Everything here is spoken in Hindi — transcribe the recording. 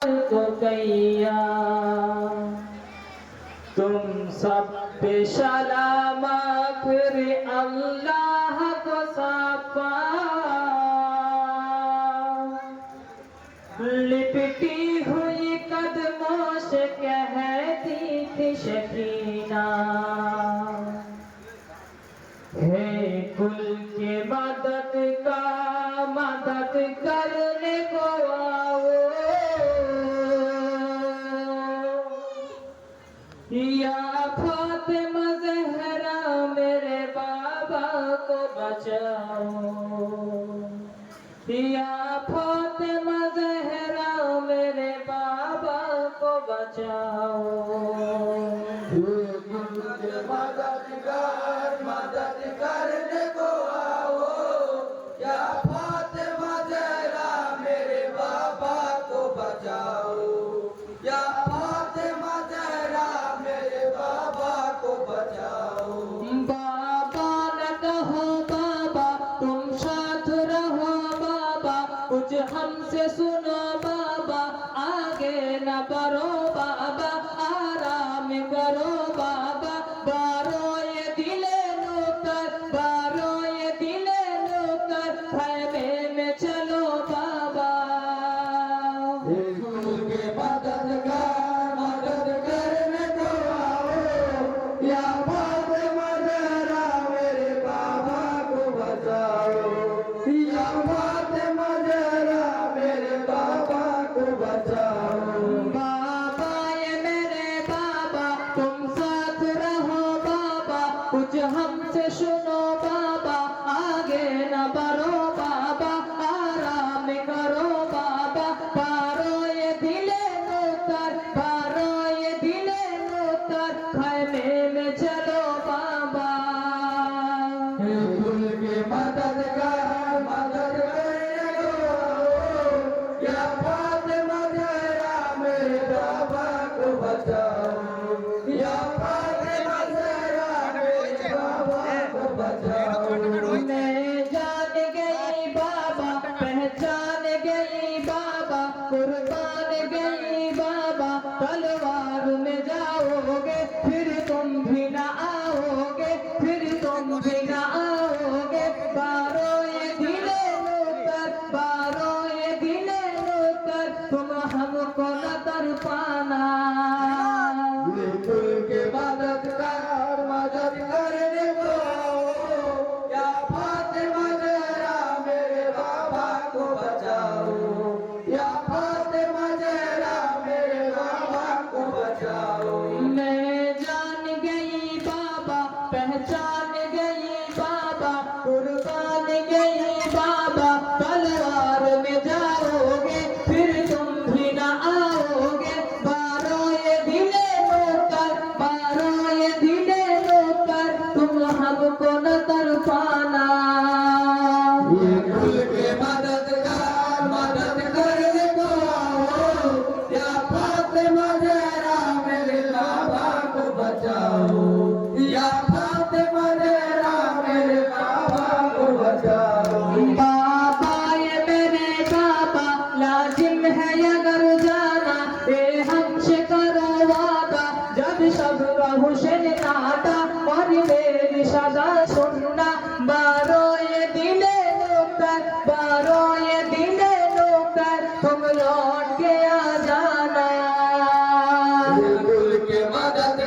को कैया तुम सब पे सलाम फिर अल्लाह को सपा लिपटी हुई कदमों से कहती थी शकीना हे कुल के मदद करने को आओ या फातिमा ज़हरा मेरे बाबा को बचाओ या फातिमा ज़हरा मेरे बाबा को बचाओ मदद करने को आओ या फातिमा ज़हरा मेरे बाबा को बचाओ या फातिमा ज़हरा मेरे बाबा को बचाओ। बाबा न कहो बाबा तुम साथ रहो बाबा कुछ हमसे सुनो बाबा आगे न बढ़ो बाबा आराम करो बाबा बारो ये दिले खैमे में चलो बाबा के मदद करने को आओ या फातिमा ज़हरा मेरे बाबा को बचाओ या फातिमा ज़हरा मेरे बाबा को बचाओ। बाबा ये मेरे बाबा तुम साथ रहो बाबा कुछ हमसे सुनो बाबा आगे न बढ़ो बाबा आराम करो बाबा बारो ये दिले नौकर खैमे में चलो बाबा कुल के मदद करने को आओ या फातिमा ज़हरा मेरे बाबा को बचाओ या फातिमा ज़हरा मेरे बाबा को बचाओ। मैं जान गई बाबा पहचान गई बाबा कुर्बान गई बाबा तलवार में जाओगे फिर तुम भी न आओगे बारो ये दिले नौकर तुम हमको न तर पाना कुल के मदद करने को आओ या फातिमा ज़हरा मेरे बाबा को बचाओ या फातिमा ज़हरा मेरे बाबा को बचाओ। मैं जान गई बाबा पहचान गई बाबा कुर्बान गई बाबा तलवार में जाओगे फिर तुम भी न आओगे बारो ये दिले नौकर तुम हमको न तर पाना कुल के मदद करने को आओ या फातिमा ज़हरा मेरे बाबा को बचाओ या फातिमा ज़हरा मेरे बाबा को बचाओ। बाबा ये मेरे बाबा लाजिम है अगर जाना ये हमसे करो वादा जब सब हुसैन नाटा और मेरी सदा सुनना बारो ये दिले नौकर तुम लौट के आ जाना। कुल के मदद